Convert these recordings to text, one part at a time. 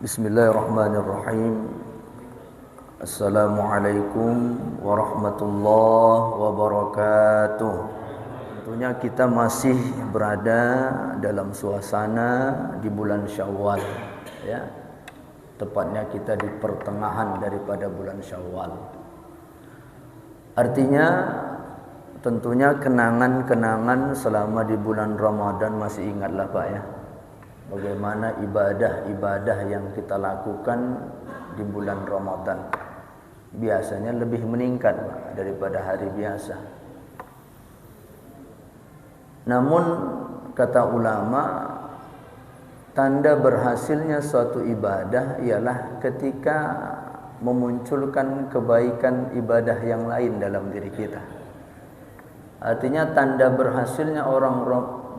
Bismillahirrahmanirrahim. Assalamualaikum warahmatullahi wabarakatuh. Tentunya kita masih berada dalam suasana di bulan Syawal, ya. Tepatnya kita di pertengahan daripada bulan Syawal. Artinya tentunya kenangan-kenangan selama di bulan Ramadan masih ingatlah Pak, ya. Bagaimana ibadah-ibadah yang kita lakukan di bulan Ramadan biasanya lebih meningkat Pak, daripada hari biasa. Namun kata ulama, tanda berhasilnya suatu ibadah ialah ketika memunculkan kebaikan ibadah yang lain dalam diri kita. Artinya tanda berhasilnya orang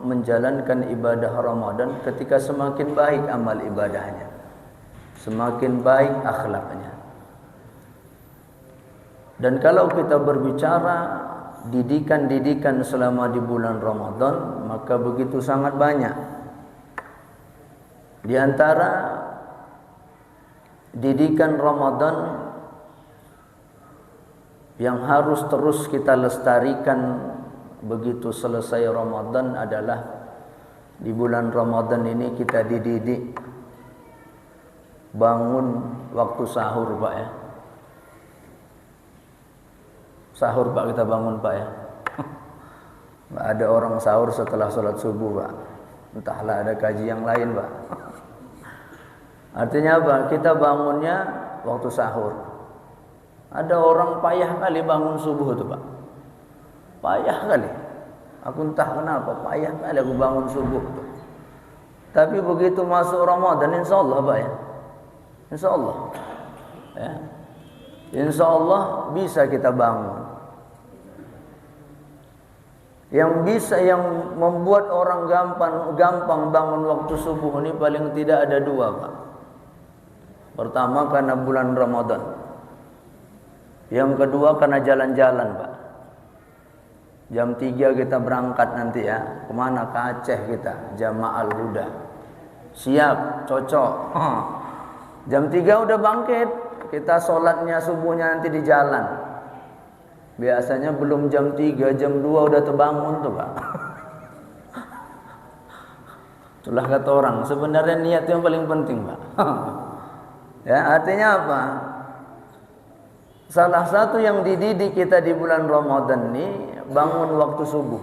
menjalankan ibadah Ramadan ketika semakin baik amal ibadahnya, semakin baik akhlaknya. Dan kalau kita berbicara didikan-didikan selama di bulan Ramadan, maka begitu sangat banyak. Di antara didikan Ramadan yang harus terus kita lestarikan begitu selesai Ramadan adalah di bulan Ramadan ini kita dididik bangun waktu sahur Pak, ya. Sahur Pak, kita bangun Pak, ya. Nggak ada orang sahur setelah sholat subuh Pak. Entahlah ada kaji yang lain Pak. Artinya apa? Kita bangunnya waktu sahur. Ada orang payah kali bangun subuh itu Pak. Payah kali. Aku entah kenapa payah kali aku bangun subuh tuh. Tapi begitu masuk Ramadan, insya Allah Pak, ya. Insya Allah, ya. Insya Allah bisa kita bangun. Yang membuat orang gampang bangun waktu subuh ini paling tidak ada dua Pak. Pertama karena bulan Ramadan. Yang kedua karena jalan-jalan Pak. Jam 3 kita berangkat nanti, ya. Kemana? Ke Aceh kita, Jama'al Huda. Siap, cocok. Jam 3 udah bangkit. Kita sholatnya subuhnya nanti di jalan. Biasanya belum jam 3, jam 2 udah terbangun tuh Pak. Itulah kata orang, sebenarnya niat yang paling penting Pak. Ya, artinya apa? Salah satu yang dididik kita di bulan Ramadan ini bangun waktu subuh.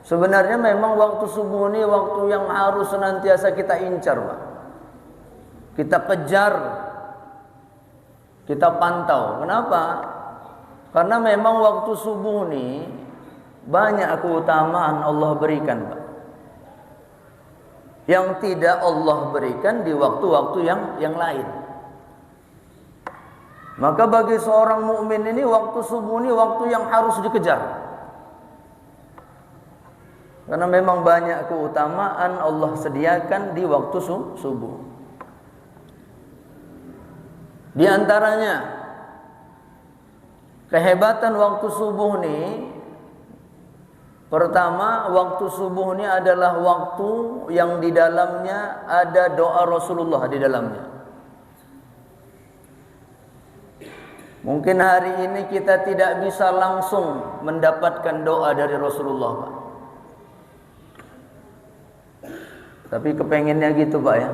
Sebenarnya memang waktu subuh ini waktu yang harus senantiasa kita incar Pak. Kita kejar, kita pantau. Kenapa? Karena memang waktu subuh ini banyak keutamaan Allah berikan Pak, yang tidak Allah berikan di waktu-waktu yang lain. Maka bagi seorang mukmin ini waktu subuh ini waktu yang harus dikejar. Karena memang banyak keutamaan Allah sediakan di waktu subuh. Di antaranya kehebatan waktu subuh ini, pertama, waktu subuh ini adalah waktu yang di dalamnya ada doa Rasulullah di dalamnya. Mungkin hari ini kita tidak bisa langsung mendapatkan doa dari Rasulullah Pak. Tapi kepengennya gitu Pak, ya.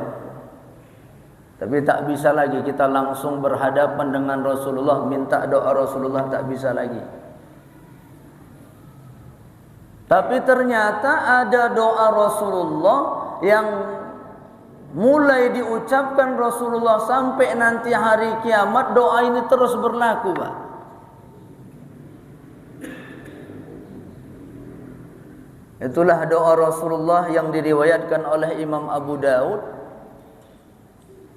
Tapi tak bisa lagi kita langsung berhadapan dengan Rasulullah, minta doa Rasulullah, tak bisa lagi. Tapi ternyata ada doa Rasulullah yang mulai diucapkan Rasulullah sampai nanti hari kiamat, doa ini terus berlaku Pak. Itulah doa Rasulullah yang diriwayatkan oleh Imam Abu Daud,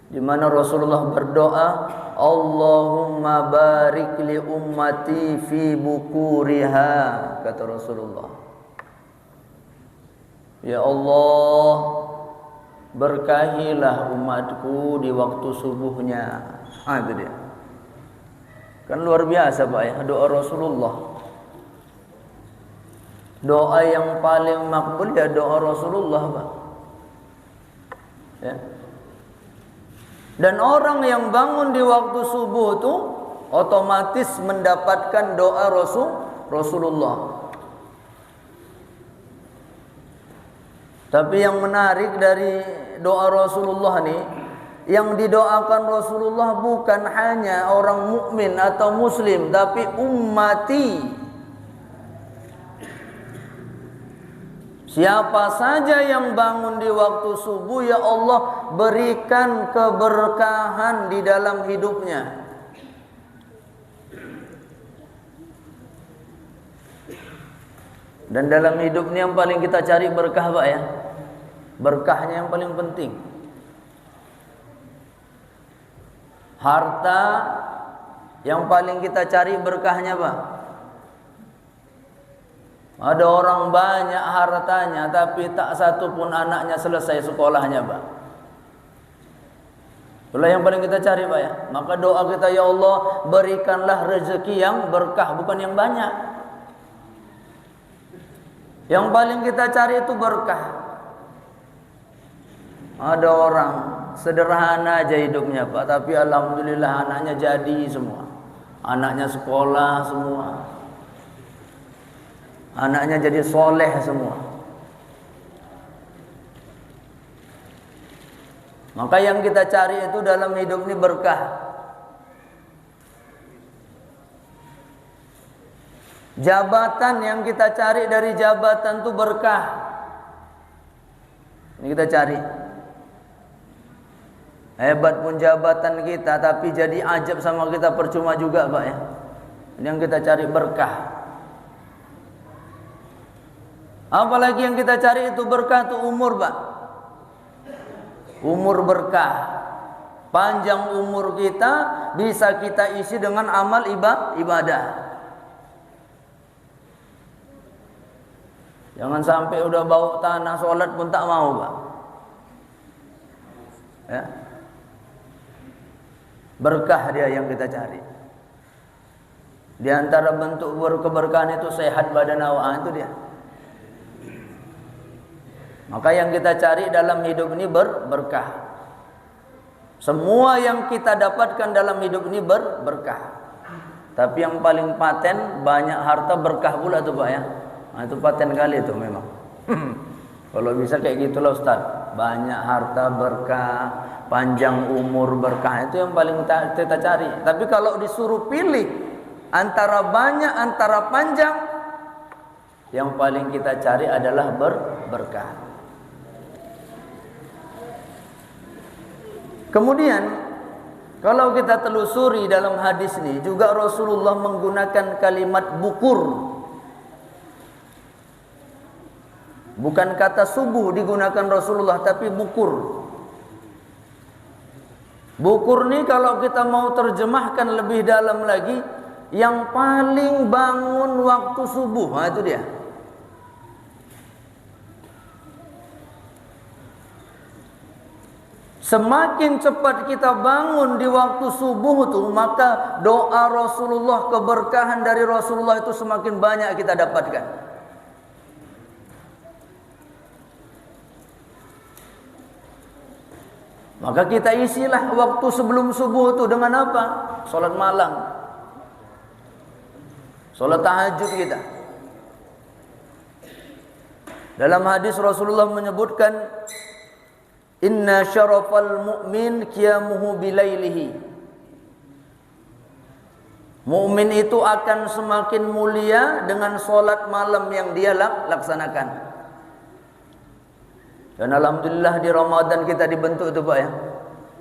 di mana Rasulullah berdoa, Allahumma barik li ummati fi bukuriha, kata Rasulullah. Ya Allah, berkahilah umatku di waktu subuhnya. Itu dia. Kan luar biasa Pak, ya, doa Rasulullah. Doa yang paling makbul ya doa Rasulullah Pak. Ya. Dan orang yang bangun di waktu subuh itu otomatis mendapatkan doa Rasulullah. Tapi yang menarik dari doa Rasulullah nih, yang didoakan Rasulullah bukan hanya orang mukmin atau muslim, tapi ummati. Siapa saja yang bangun di waktu subuh, ya Allah berikan keberkahan di dalam hidupnya. Dan dalam hidup ini yang paling kita cari berkah, Pak ya. Berkahnya yang paling penting. Harta yang paling kita cari berkahnya, Pak. Ada orang banyak hartanya tapi tak satu pun anaknya selesai sekolahnya, Pak. Itulah yang paling kita cari, Pak ya. Maka doa kita, ya Allah berikanlah rezeki yang berkah, bukan yang banyak. Yang paling kita cari itu berkah. Ada orang sederhana aja hidupnya, Pak, tapi alhamdulillah anaknya jadi semua. Anaknya sekolah semua. Anaknya jadi soleh semua. Maka yang kita cari itu dalam hidup ini berkah. Jabatan yang kita cari dari jabatan itu berkah. Ini kita cari. Hebat pun jabatan kita, tapi jadi ajab sama kita percuma juga, Pak ya. Ini yang kita cari berkah. Apalagi yang kita cari itu berkah itu umur, Pak. Umur berkah. Panjang umur kita bisa kita isi dengan amal ibadah. Jangan sampai udah bau tanah sholat pun tak mau, Pak. Ya. Berkah dia yang kita cari. Di antara bentuk keberkahan itu sehat badan awak, itu dia. Maka yang kita cari dalam hidup ini berkah. Semua yang kita dapatkan dalam hidup ini berkah. Tapi yang paling paten, banyak harta berkah pula tuh, Pak ya. Nah, itu paten kali itu memang. Kalau bisa kayak gitulah Ustaz. Banyak harta berkah, panjang umur berkah, itu yang paling kita cari. Tapi kalau disuruh pilih antara banyak, antara panjang, yang paling kita cari adalah berkah. Kemudian kalau kita telusuri dalam hadis ini juga Rasulullah menggunakan kalimat bukur. Bukan kata subuh digunakan Rasulullah, tapi bukur. Bukur ini kalau kita mau terjemahkan lebih dalam lagi, yang paling bangun waktu subuh. Nah, itu dia. Semakin cepat kita bangun di waktu subuh itu, maka doa Rasulullah, keberkahan dari Rasulullah itu semakin banyak kita dapatkan. Maka kita isilah waktu sebelum subuh itu dengan apa? Salat malam, salat tahajud kita. Dalam hadis Rasulullah menyebutkan, inna syarafal mu'min qiyamuhu bilailihi. Mukmin itu akan semakin mulia dengan solat malam yang dia laksanakan. Dan alhamdulillah di Ramadan kita dibentuk itu, Pak ya.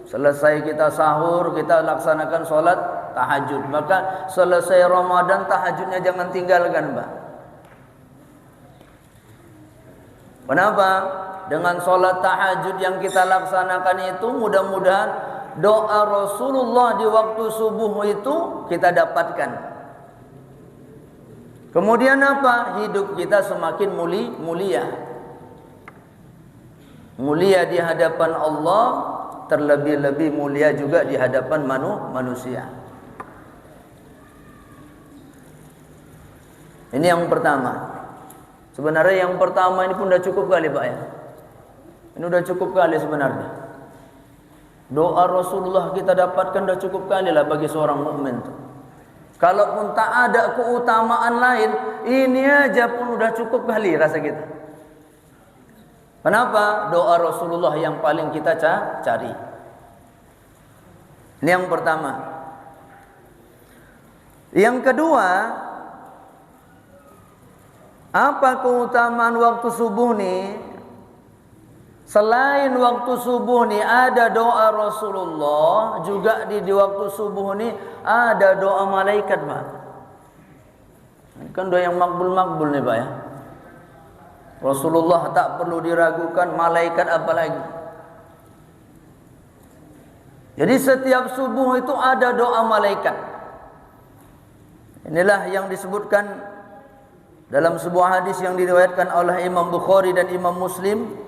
Selesai kita sahur, kita laksanakan solat tahajud. Maka selesai Ramadan tahajudnya jangan tinggalkan, Pak. Kenapa? Dengan solat tahajud yang kita laksanakan itu, mudah-mudahan doa Rasulullah di waktu subuh itu kita dapatkan. Kemudian apa? Hidup kita semakin mulia. Mulia di hadapan Allah, terlebih-lebih mulia juga di hadapan manusia. Ini yang pertama. Sebenarnya yang pertama ini pun sudah cukup kali, Pak ya. Ini sudah cukup kali sebenarnya. Doa Rasulullah kita dapatkan dah cukup kali lah bagi seorang mukmin tu. Kalaupun tak ada keutamaan lain, ini aja pun udah cukup kali rasa kita. Kenapa? Doa Rasulullah yang paling kita cari. Ini yang pertama. Yang kedua, apa keutamaan waktu subuh ni? Selain waktu subuh ni ada doa Rasulullah, juga di waktu subuh ni ada doa malaikat, Pak. Kan doa yang makbul-makbul ni, Pak ya. Rasulullah tak perlu diragukan, malaikat apalagi. Jadi setiap subuh itu ada doa malaikat. Inilah yang disebutkan dalam sebuah hadis yang diriwayatkan oleh Imam Bukhari dan Imam Muslim.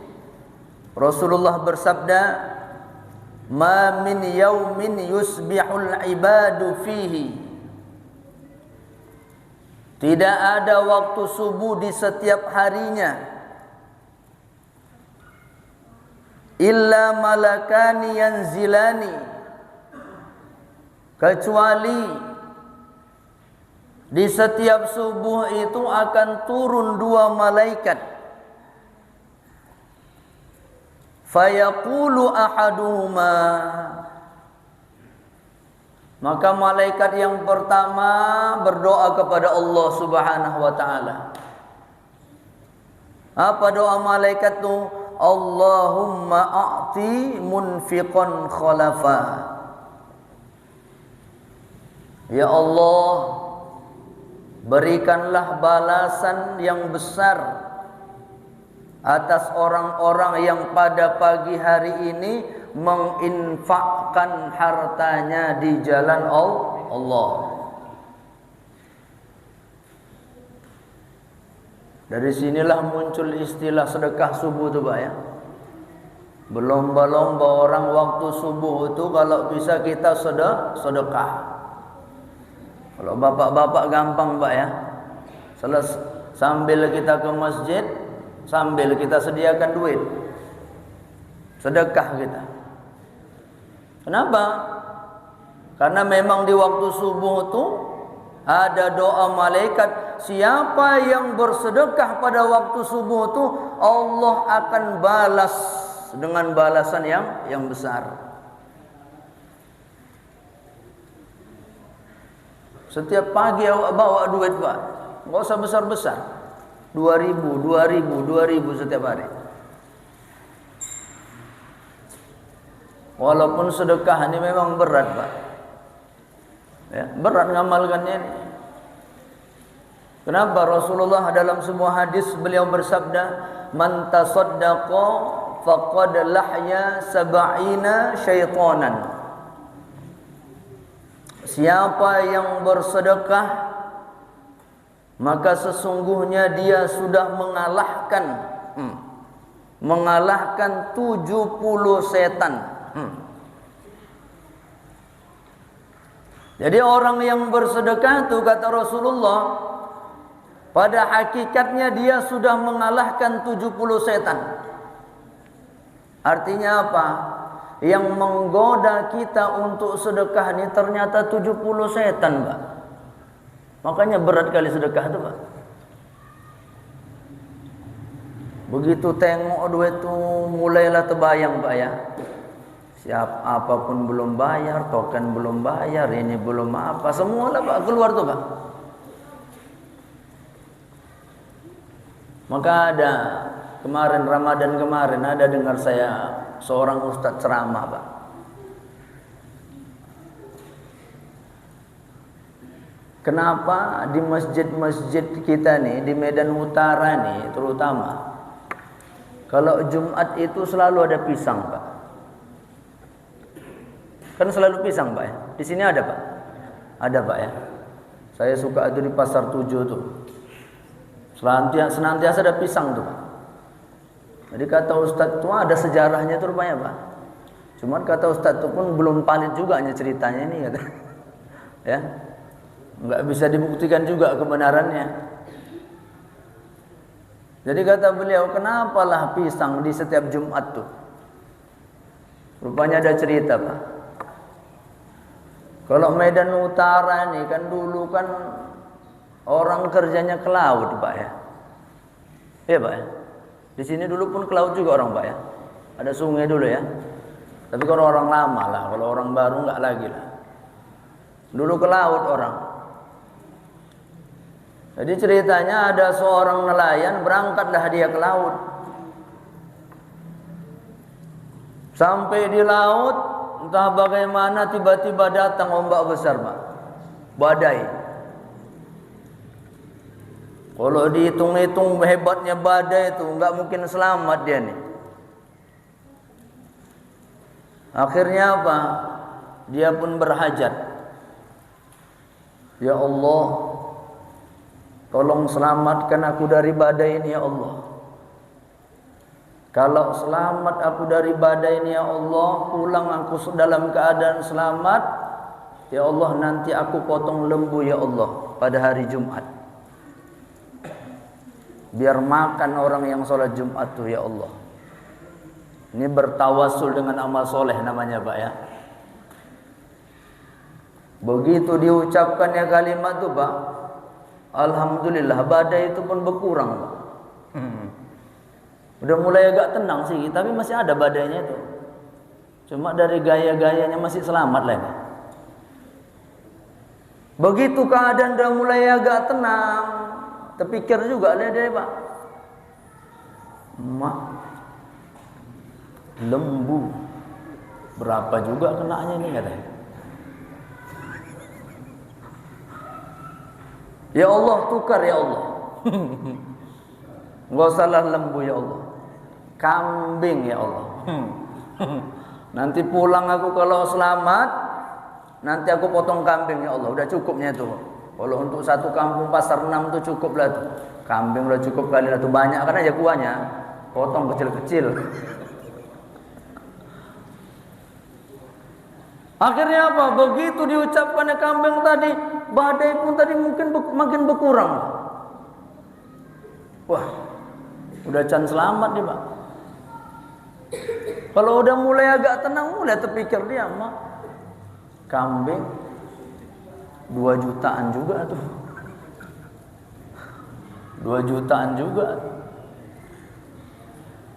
Rasulullah bersabda, "Ma min yaumin yusbihul ibadu fihi." Tidak ada waktu subuh di setiap harinya illa malakani yanzilani, kecuali di setiap subuh itu akan turun dua malaikat. Fayaqulu ahaduhuma, maka malaikat yang pertama berdoa kepada Allah Subhanahu wa taala. Apa doa malaikat itu? Allahumma a'ti munfiqan khalafa. Ya Allah, berikanlah balasan yang besar atas orang-orang yang pada pagi hari ini menginfakkan hartanya di jalan Allah. Dari sinilah muncul istilah sedekah subuh tu, Pak ya. Berlomba-lomba orang waktu subuh itu kalau bisa kita sedekah. Kalau bapak-bapak gampang, Pak ya. Sambil kita ke masjid, sambil kita sediakan duit, sedekah kita. Kenapa? Karena memang di waktu subuh itu ada doa malaikat. Siapa yang bersedekah pada waktu subuh itu, Allah akan balas dengan balasan yang besar. Setiap pagi awak bawa duit, Pak. Enggak usah besar-besar. 2.000 setiap hari. Walaupun sedekah ini memang berat, Pak. Ya, berat ngamalkannya ini. Kenapa? Rasulullah dalam sebuah hadis beliau bersabda, "Man tasaddaqa faqad lahya sab'ina syaitanan." Siapa yang bersedekah, maka sesungguhnya dia sudah mengalahkan 70 setan. Jadi orang yang bersedekah itu, kata Rasulullah, pada hakikatnya dia sudah mengalahkan 70 setan. Artinya apa? Yang menggoda kita untuk sedekah ini ternyata 70 setan, Pak. Makanya berat kali sedekah itu, Pak. Begitu tengok duit itu mulailah terbayang, Pak ya. Siap apapun belum bayar, token belum bayar, ini belum apa, semualah, Pak, keluar tuh, Pak. Maka ada kemarin Ramadan kemarin ada dengar saya seorang ustadz ceramah, Pak. Kenapa di masjid-masjid kita nih, di Medan Utara nih terutama, kalau Jumat itu selalu ada pisang, Pak. Kan selalu pisang, Pak ya. Di sini ada, Pak. Ada, Pak ya. Saya suka itu di Pasar 7 tuh. Senantiasa ada pisang tuh, Pak. Jadi kata Ustadz itu ada sejarahnya tuh rupanya, Pak. Cuman kata Ustadz itu pun belum valid juga ceritanya ini, kata. Ya. Enggak bisa dibuktikan juga kebenarannya. Jadi kata beliau, kenapalah pisang di setiap Jumat tuh? Rupanya ada cerita, Pak. Kalau Medan Utara nih kan dulu kan orang kerjanya ke laut, Pak ya. Iya, Pak ya. Di sini dulu pun ke laut juga orang, Pak ya. Ada sungai dulu ya. Tapi kalau orang lama lah, kalau orang baru enggak lagi lah. Dulu ke laut orang. Jadi ceritanya ada seorang nelayan berangkatlah dia ke laut. Sampai di laut, entah bagaimana tiba-tiba datang ombak besar, Pak. Badai. Kalau dihitung-hitung hebatnya badai itu enggak mungkin selamat dia nih. Akhirnya apa? Dia pun berhajat. Ya Allah, tolong selamatkan aku dari badai ini ya Allah. Kalau selamat aku dari badai ini ya Allah, pulang aku dalam keadaan selamat, ya Allah nanti aku potong lembu ya Allah pada hari Jumat. Biar makan orang yang sholat Jumat tuh ya Allah. Ini bertawasul dengan amal soleh namanya, Pak ya. Begitu diucapkannya kalimat itu, Pak, alhamdulillah badai itu pun berkurang, Pak. Udah mulai agak tenang sih, tapi masih ada badainya itu. Cuma dari gaya-gayanya masih selamat lah ini. Begitu keadaan udah mulai agak tenang, terpikir juga lah dia, Pak. Lembu berapa juga kenanya ini katanya. Ya Allah, tukar ya Allah. Enggak salah lembu ya Allah. Kambing ya Allah. Nanti pulang aku kalau selamat, nanti aku potong kambing ya Allah. Udah cukupnya itu. Kalau untuk satu kampung pasar 6 itu cukup lah tuh. Kambing udah cukup kali lah tuh, banyak kan aja kuahnya. Potong kecil-kecil. Akhirnya apa? Begitu diucapkannya kambing tadi, badai pun tadi mungkin makin berkurang. Wah, udah can selamat nih, Pak. Kalau udah mulai agak tenang, mulai terpikir dia, Mak, kambing 2 jutaan juga tuh. 2 jutaan juga.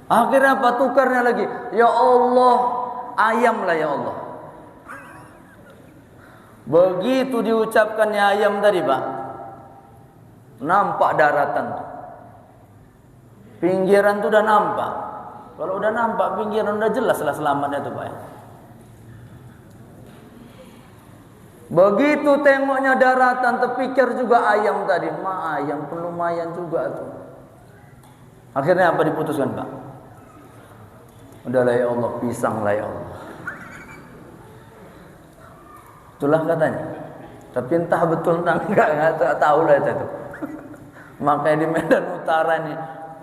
Akhirnya apa? Tukarnya lagi. Ya Allah, ayam lah ya Allah. Begitu diucapkannya ayam tadi, Pak, nampak daratan tuh. Pinggiran tuh udah nampak. Kalau udah nampak pinggiran udah jelas lah selamatnya tuh, Pak ya. Begitu tengoknya daratan, terpikir juga ayam tadi. Ayam pun lumayan juga tuh. Akhirnya apa diputuskan, Pak? Udahlah ya Allah, pisang lah ya Allah. Itulah katanya. Tapi entah betul entah enggak tahu lah itu. Makanya di Medan Utara ini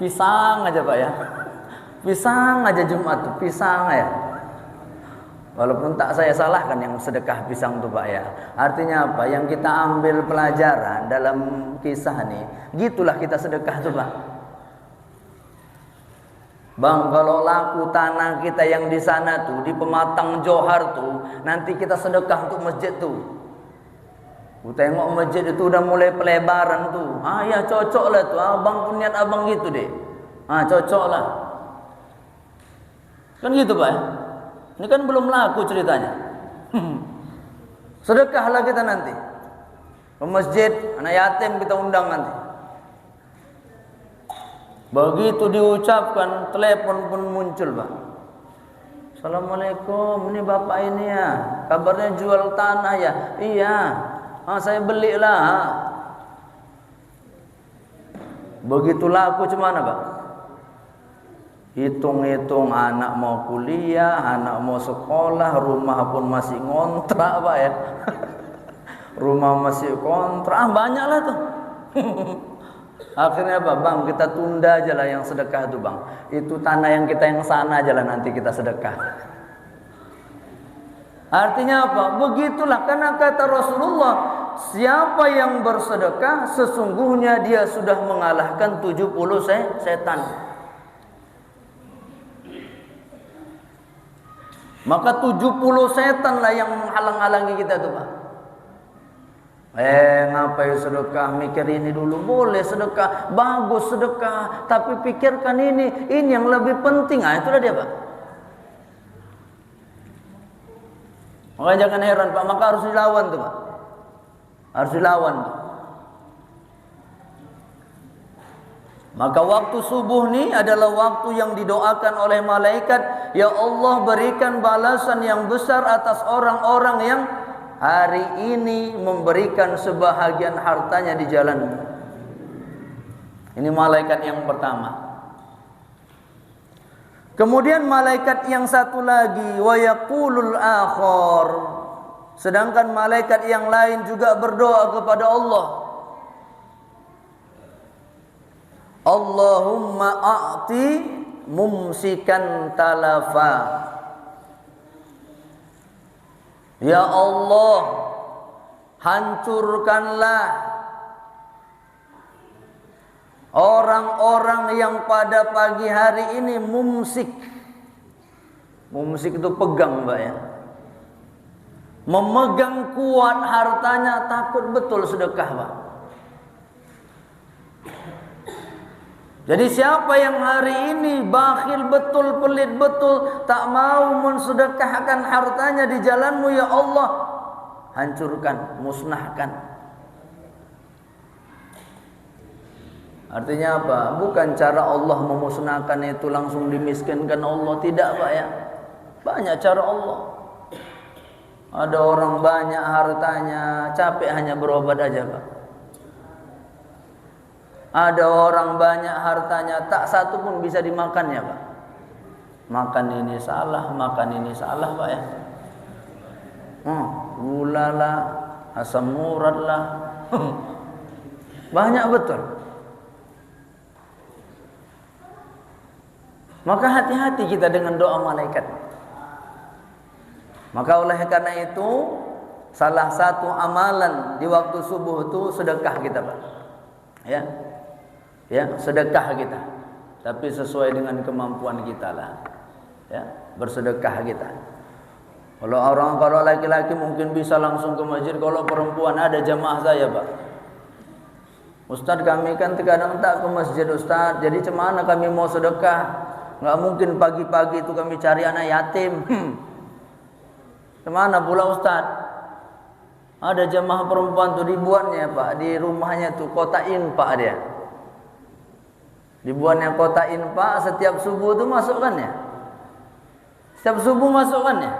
pisang aja, Pak ya. Pisang aja Jumat tuh, pisang aja. Walaupun tak saya salahkan yang sedekah pisang tuh, Pak ya. Artinya apa? Yang kita ambil pelajaran dalam kisah nih, gitulah kita sedekah tuh, Pak. Bang, kalau laku tanah kita yang di sana tuh, di Pematang Johar tuh, nanti kita sedekah untuk masjid tuh. Ku tengok masjid itu udah mulai pelebaran tuh. Ya cocok lah tuh, abang pun niat abang gitu deh. Cocok lah. Kan gitu, Pak. Ini kan belum laku ceritanya. Sedekahlah kita nanti. Ke masjid, anak yatim kita undang nanti. Begitu diucapkan, telepon pun muncul, Pak. Assalamualaikum, ini bapak ini ya, kabarnya jual tanah ya. Iya, saya belilah. Begitu laku cuman, Pak. Hitung-hitung anak mau kuliah, anak mau sekolah, rumah pun masih ngontrak, Pak ya. Rumah masih kontrak, banyak lah tuh. Akhirnya apa, Bang, kita tunda aja lah yang sedekah itu, Bang. Itu tanah yang kita yang sana aja lah nanti kita sedekah. Artinya apa? Begitulah, karena kata Rasulullah, siapa yang bersedekah sesungguhnya dia sudah mengalahkan 70 setan. Maka 70 setan lah yang menghalang-halangi kita tuh Pak. Ngapain sedekah? Mikir ini dulu. Boleh sedekah, bagus sedekah, tapi pikirkan ini yang lebih penting. Itulah dia Pak. Maka jangan heran Pak, maka harus dilawan tuh Pak. Harus dilawan tuh. Maka waktu subuh ini adalah waktu yang didoakan oleh malaikat. Ya Allah, berikan balasan yang besar atas orang-orang yang hari ini memberikan sebahagian hartanya di jalan. Ini malaikat yang pertama. Kemudian malaikat yang satu lagi, wa yaqulul akhar. Sedangkan malaikat yang lain juga berdoa kepada Allah. Allahumma a'ti mumsikan talafa. Ya Allah, hancurkanlah orang-orang yang pada pagi hari ini mumsik. Mumsik itu pegang Mbak ya. Memegang kuat hartanya, takut betul sedekah Pak. Jadi siapa yang hari ini bakhil betul, pelit betul, tak mau mensedekahkan hartanya di jalanmu ya Allah, hancurkan, musnahkan. Artinya apa? Bukan cara Allah memusnahkan itu langsung dimiskinkan Allah, tidak Pak ya. Banyak cara Allah. Ada orang banyak hartanya, capek hanya berobat aja Pak. Ada orang banyak hartanya, tak satu pun bisa dimakannya Pak. Makan ini salah Pak ya. Gula lah, asam urat lah. Banyak betul. Maka hati-hati kita dengan doa malaikat. Maka oleh karena itu, salah satu amalan di waktu subuh itu sedekah kita Pak. Ya, sedekah kita. Tapi sesuai dengan kemampuan kita lah. Ya, bersedekah kita. Kalau laki-laki mungkin bisa langsung ke masjid, kalau perempuan ada jamaah saya Pak. Ustaz, kami kan terkadang tak ke masjid Ustaz. Jadi cemana kami mau sedekah? Nggak mungkin pagi-pagi itu kami cari anak yatim. Kemana pula Ustaz? Ada jamaah perempuan tuh dibuatnya Pak, di rumahnya tuh kotain Pak dia. Dibuatnya kotain Pak, setiap subuh tuh masukkannya. Setiap subuh masukkannya.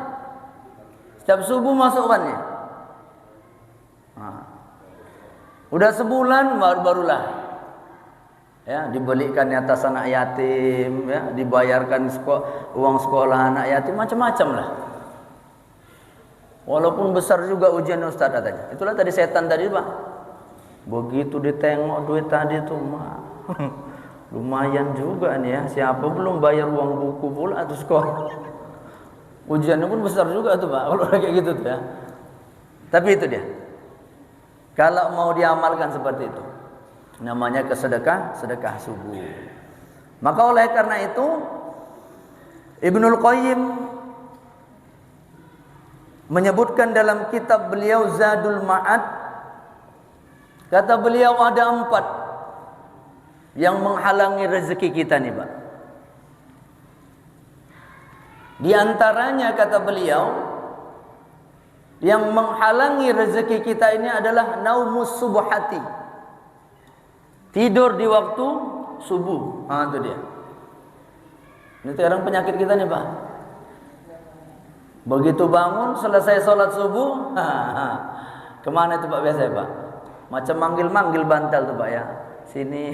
Setiap subuh masukkannya. Udah sebulan barulah. Ya, dibelikannya tas anak yatim, ya, dibayarkan uang sekolah anak yatim, macam-macam lah. Walaupun besar juga ujian Ustaz katanya. Itulah tadi setan tadi Pak. Begitu ditengok duit tadi tuh lumayan juga nih ya. Siapa belum bayar uang buku pula atau sekolah. Ujiannya pun besar juga tuh Pak. Kalau kayak gitu tuh ya. Tapi itu dia. Kalau mau diamalkan seperti itu, namanya sedekah subuh. Maka oleh karena itu Ibnul Qayyim menyebutkan dalam kitab beliau Zadul Ma'ad, kata beliau ada 4 yang menghalangi rezeki kita nih Pak. Di antaranya kata beliau, yang menghalangi rezeki kita ini adalah naumus subuhati, tidur di waktu subuh. Itu dia. Ini sekarang penyakit kita nih Pak. Begitu bangun, selesai sholat subuh, kemana itu Pak biasa ya Pak? Macam manggil-manggil bantal tuh Pak ya. Sini.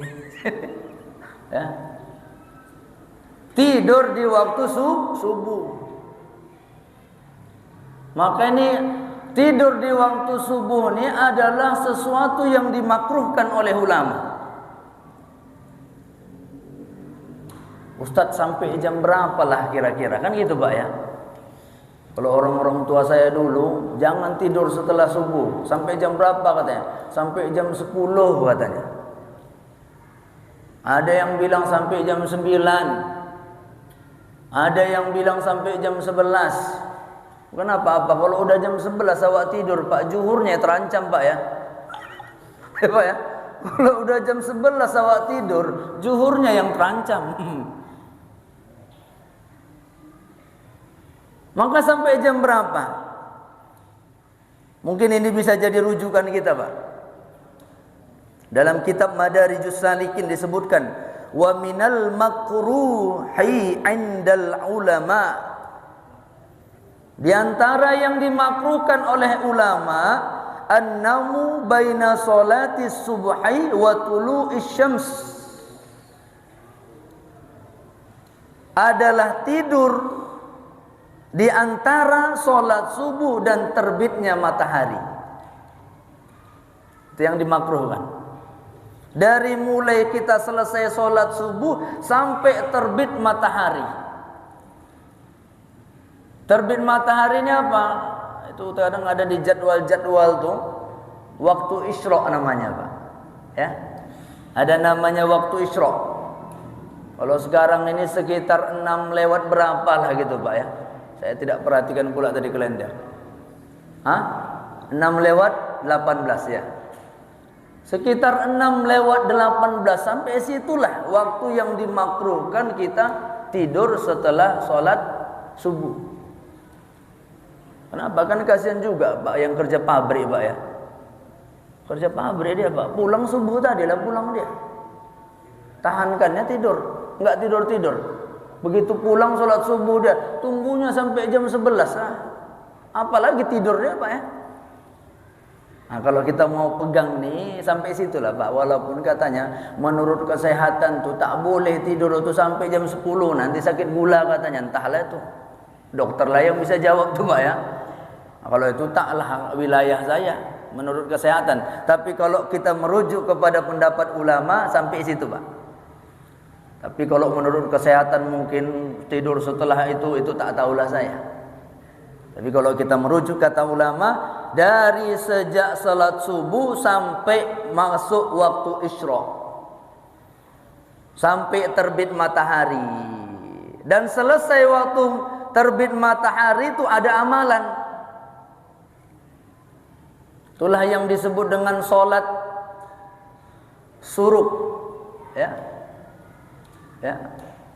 Ya. Tidur di waktu subuh. Maka ini tidur di waktu subuh ini adalah sesuatu yang dimakruhkan oleh ulama. Ustadz, sampai jam berapa lah kira-kira? Kan gitu Pak ya. Kalau orang-orang tua saya dulu, jangan tidur setelah subuh. Sampai jam berapa katanya? Sampai jam 10 katanya. Ada yang bilang sampai jam 9. Ada yang bilang sampai jam 11. Kenapa? Apa? Kalau udah jam 11 awak tidur, Pak, zuhurnya terancam, Pak ya. Ya, Pak ya. Kalau udah jam 11 awak tidur, zuhurnya yang terancam. Maka sampai jam berapa? Mungkin ini bisa jadi rujukan kita, Pak. Dalam kitab Madarijus Salikin disebutkan, wa minal makruhi 'indal ulama. Di antara yang dimakruhkan oleh ulama, an-namu baina salati subhi wa tulu'is syams. Adalah tidur di antara solat subuh dan terbitnya matahari. Itu yang dimakruhkan. Dari mulai kita selesai solat subuh sampai terbit matahari. Terbit mataharinya apa? Itu kadang ada di jadwal-jadwal tuh. Waktu isyraq namanya, Pak. Ya. Ada namanya waktu isyraq. Kalau sekarang ini sekitar 6 lewat berapa lah gitu, Pak ya. Saya tidak perhatikan pula tadi kalender. 6 lewat 18 ya. Sekitar 6 lewat 18 sampai situlah waktu yang dimakruhkan kita tidur setelah sholat subuh. Kenapa? Kan kasihan juga, Pak, yang kerja pabrik, Pak ya. Kerja pabrik dia, Pak. Pulang subuh tadi lah pulang dia. Tahankannya tidur, enggak tidur-tidur. Begitu pulang sholat subuh dia, tunggunya sampai jam 11. Apalagi tidur dia, Pak ya. Nah, kalau kita mau pegang nih sampai situlah, Pak. Walaupun katanya menurut kesehatan tuh tak boleh tidur tuh sampai jam 10, nanti sakit gula katanya. Entahlah itu. Dokter lah yang bisa jawab tuh, Pak ya. Nah, kalau itu taklah wilayah saya menurut kesehatan. Tapi kalau kita merujuk kepada pendapat ulama sampai situ, Pak. Tapi kalau menurut kesehatan mungkin tidur setelah itu tak tahulah saya. Tapi kalau kita merujuk kata ulama, dari sejak salat subuh sampai masuk waktu isyraq, sampai terbit matahari, dan selesai waktu terbit matahari itu ada amalan. Itulah yang disebut dengan salat suruk, ya. Ya.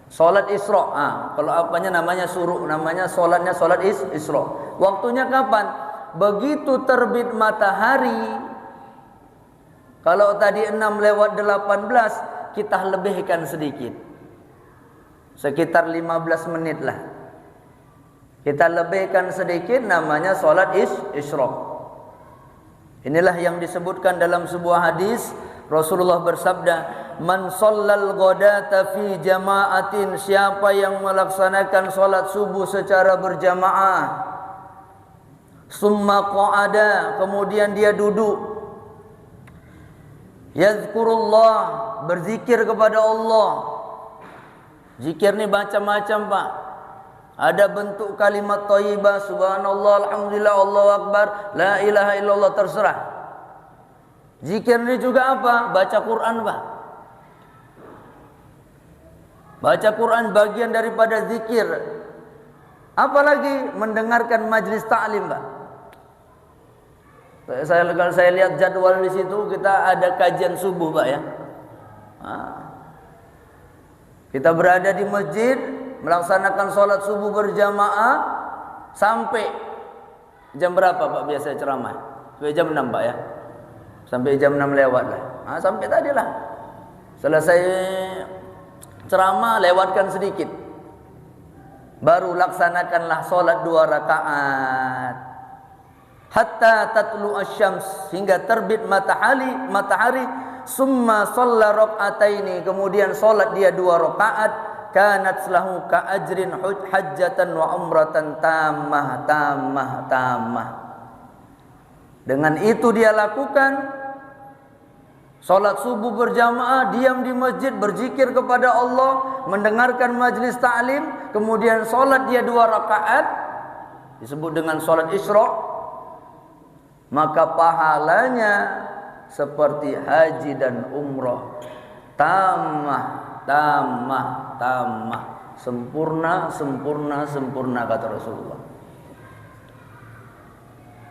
Salat isyraq. Kalau apanya namanya suruk, namanya salatnya salat isyraq. Waktunya kapan? Begitu terbit matahari. Kalau tadi 6 lewat 18, kita lebihkan sedikit. Sekitar 15 menit lah. Kita lebihkan sedikit, namanya salat isyraq. Inilah yang disebutkan dalam sebuah hadis. Rasulullah bersabda, man shallal ghadata fi jama'atin, siapa yang melaksanakan salat subuh secara berjamaah, summa qa'ada, kemudian dia duduk, yazkurullah, berzikir kepada Allah. Zikir ni macam-macam, Pak. Ada bentuk kalimat thayyibah, subhanallah, alhamdulillah, Allahu akbar, la ilaha illallah, terserah. Zikir ini juga apa? Baca Quran, Pak. Baca Quran bagian daripada zikir. Apalagi mendengarkan majlis ta'lim, Pak. Kalau saya lihat jadwal di situ, kita ada kajian subuh, Pak ya. Kita berada di masjid, melaksanakan sholat subuh berjamaah sampai jam berapa, Pak, biasa ceramah? Sampai jam 6, Pak ya. Sampai jam 6 lewat lah. Sampai tadi lah. Selesai ceramah, lewatkan sedikit. Baru laksanakanlah sholat 2 rakaat. Hatta tatlu asyams, hingga terbit matahari. Summa shalla raka'ataini, kemudian sholat dia 2 rakaat. Kanat lahu ka ajrin hajjatan wa umratan tamah. Dengan itu dia lakukan salat subuh berjamaah, diam di masjid, berzikir kepada Allah, mendengarkan majlis ta'lim, kemudian salat dia 2 rakaat, disebut dengan salat isyraq, maka pahalanya seperti haji dan umrah, tamah, Sempurna, sempurna, sempurna kata Rasulullah.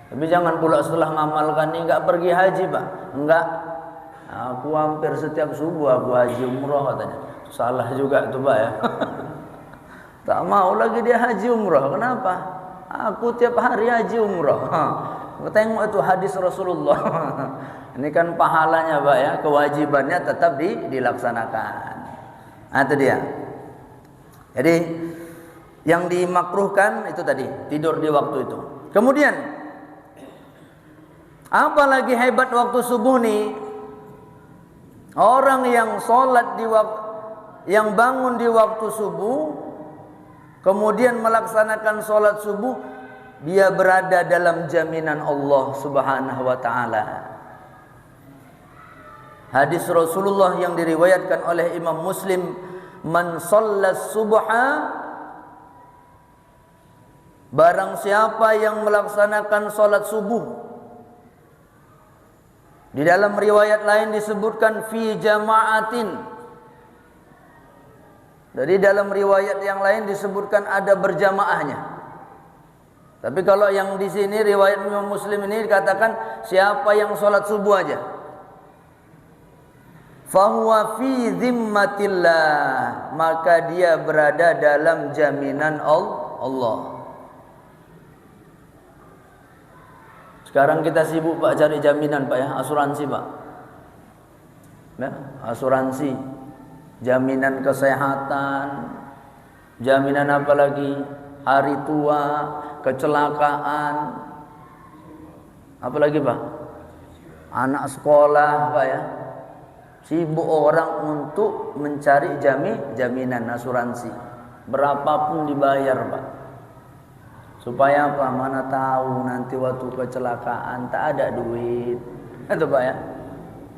Tapi jangan pula setelah ngamalkan ini enggak pergi haji, Pak. Enggak. Aku hampir setiap subuh aku haji umroh katanya. Salah juga itu, Pak ya. Tak mau lagi dia haji umroh. Kenapa? Aku tiap hari haji umroh. Tengok itu hadis Rasulullah. Ini kan pahalanya, Pak ya. Kewajibannya tetap dilaksanakan. Nah, itu dia. Jadi yang dimakruhkan itu tadi, tidur di waktu itu. Kemudian apalagi hebat waktu subuh nih, orang yang sholat yang bangun di waktu subuh, kemudian melaksanakan sholat subuh, dia berada dalam jaminan Allah Subhanahu wa taala. Hadis Rasulullah yang diriwayatkan oleh Imam Muslim, man shallas subha, barang siapa yang melaksanakan sholat subuh. Di dalam riwayat lain disebutkan fi jama'atin. Jadi dalam riwayat yang lain disebutkan ada berjamaahnya. Tapi kalau yang di sini riwayat Imam Muslim ini dikatakan siapa yang sholat subuh aja, fahuwa fi zimmatillah, maka dia berada dalam jaminan Allah. Sekarang kita sibuk, Pak, cari jaminan, Pak ya, asuransi, Pak. Ya, asuransi, jaminan kesehatan, jaminan apa lagi? Hari tua, kecelakaan. Apa lagi, Pak? Anak sekolah, Pak ya. Sibuk orang untuk mencari jaminan asuransi. Berapapun dibayar, Pak. Supaya apa? Mana tahu nanti waktu kecelakaan tak ada duit. Itu, Pak ya.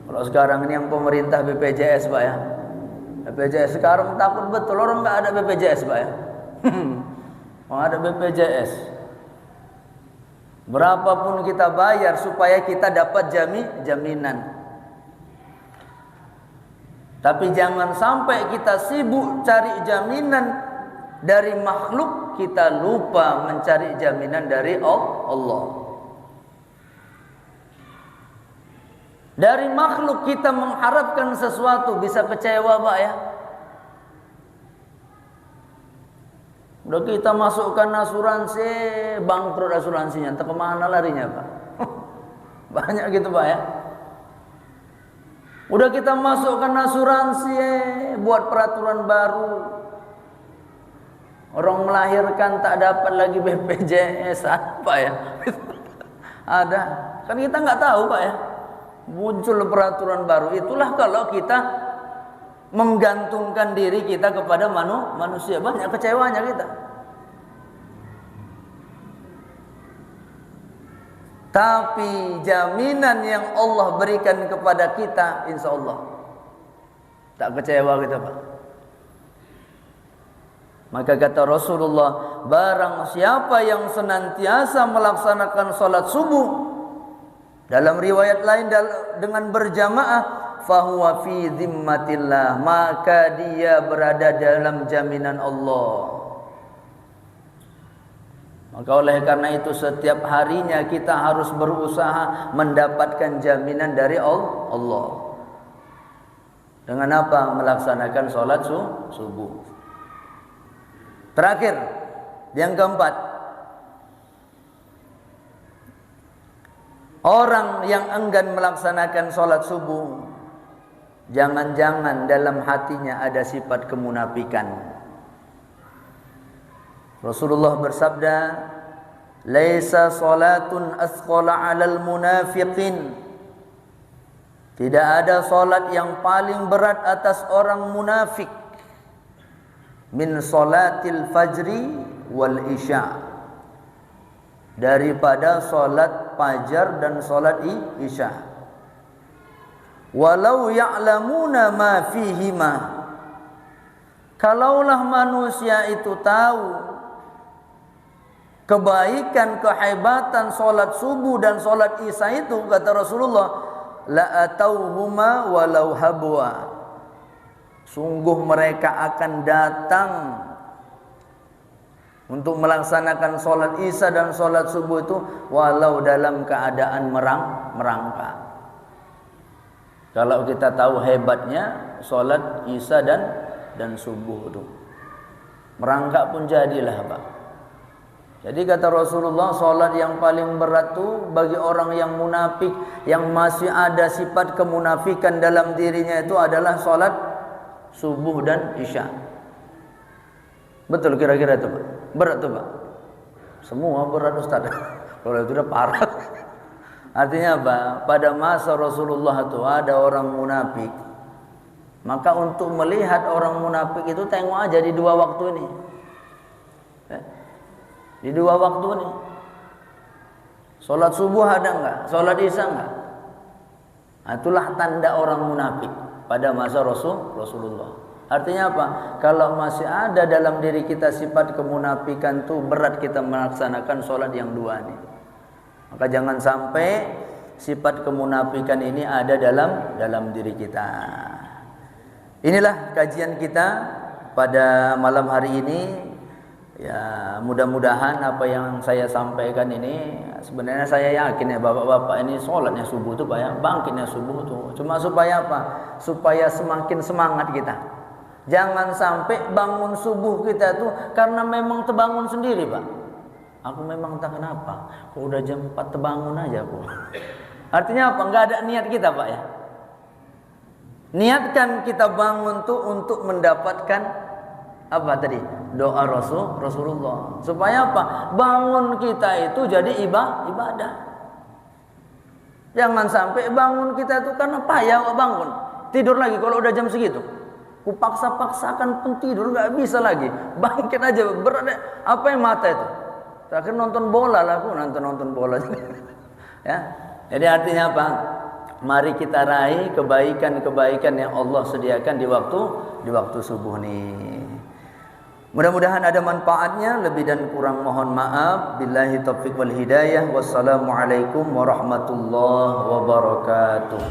Kalau sekarang ini yang pemerintah BPJS, Pak ya. BPJS sekarang takut betul orang enggak ada BPJS, Pak ya. Mau ada BPJS. Berapapun kita bayar supaya kita dapat jaminan. Tapi jangan sampai kita sibuk cari jaminan dari makhluk, kita lupa mencari jaminan dari Allah. Dari makhluk kita mengharapkan sesuatu, bisa kecewa, Pak ya. Udah kita masukkan asuransi, bangkrut asuransinya, entah kemana larinya, Pak. Banyak gitu, Pak ya. Udah kita masukkan asuransi, buat peraturan baru. Orang melahirkan tak dapat lagi BPJS, apa ya? Ada. Kan kita nggak tahu, Pak ya. Muncul peraturan baru. Itulah kalau kita menggantungkan diri kita kepada manusia. Banyak kecewanya kita. Tapi jaminan yang Allah berikan kepada kita, insya Allah tak kecewa kita, Pak. Maka kata Rasulullah, barang siapa yang senantiasa melaksanakan sholat subuh, dalam riwayat lain dengan berjamaah, fahuwa fi zimmatillah, maka dia berada dalam jaminan Allah. Maka oleh karena itu setiap harinya kita harus berusaha mendapatkan jaminan dari Allah. Dengan apa? Melaksanakan sholat subuh. Terakhir, yang keempat, orang yang enggan melaksanakan sholat subuh, jangan-jangan dalam hatinya ada sifat kemunafikan. Rasulullah bersabda, "Laisa sholatun asqala 'alal munafiqin." Tidak ada sholat yang paling berat atas orang munafik min sholatil fajri wal isya, daripada sholat fajar dan sholat isya. Walau ya'lamuna ma fihima, kalaulah manusia itu tahu kebaikan, kehebatan sholat subuh dan sholat isya itu, kata Rasulullah, la atauhuma walau habwa, sungguh mereka akan datang untuk melaksanakan sholat isya dan sholat subuh itu walau dalam keadaan merangkak. Kalau kita tahu hebatnya sholat isya dan subuh itu, merangkak pun jadilah Pak. Jadi kata Rasulullah, sholat yang paling berat itu bagi orang yang munafik, yang masih ada sifat kemunafikan dalam dirinya, itu adalah sholat subuh dan isya. Betul kira-kira itu Pak? Berat tuh Pak? Semua berat Ustaz. Kalau itu udah parah. Artinya apa? Pada masa Rasulullah itu ada orang munafik. Maka untuk melihat orang munafik itu tengok aja di dua waktu ini. Di dua waktu ini, sholat subuh ada enggak? Sholat isya enggak? Nah, itulah tanda orang munafik pada masa Rasulullah. Artinya apa? Kalau masih ada dalam diri kita sifat kemunafikan, tuh berat kita melaksanakan sholat yang dua ini. Maka jangan sampai sifat kemunafikan ini ada dalam diri kita. Inilah kajian kita pada malam hari ini. Ya, mudah-mudahan apa yang saya sampaikan ini, sebenarnya saya yakin ya bapak-bapak ini sholatnya subuh tuh Pak ya, bangkitnya subuh tuh. Cuma supaya apa? Supaya semakin semangat kita. Jangan sampai bangun subuh kita tuh karena memang terbangun sendiri Pak. Aku memang tak kenapa, kok udah jam 4 terbangun aja aku. Artinya apa? Enggak ada niat kita Pak ya. Niatkan kita bangun tuh untuk mendapatkan apa tadi? Doa Rasulullah. Supaya apa? Bangun kita itu jadi ibadah. Jangan sampai bangun kita itu karena payah bangun. Tidur lagi kalau udah jam segitu. Ku paksa-paksakan pun tidur nggak bisa lagi. Bangkit aja berat. Apa yang mata itu? Terakhir nonton bola lah, aku nonton bola. Ya. Jadi artinya apa? Mari kita raih kebaikan-kebaikan yang Allah sediakan di waktu subuh nih. Mudah-mudahan ada manfaatnya. Lebih dan kurang mohon maaf. Billahi taufiq wal hidayah. Wassalamualaikum warahmatullahi wabarakatuh.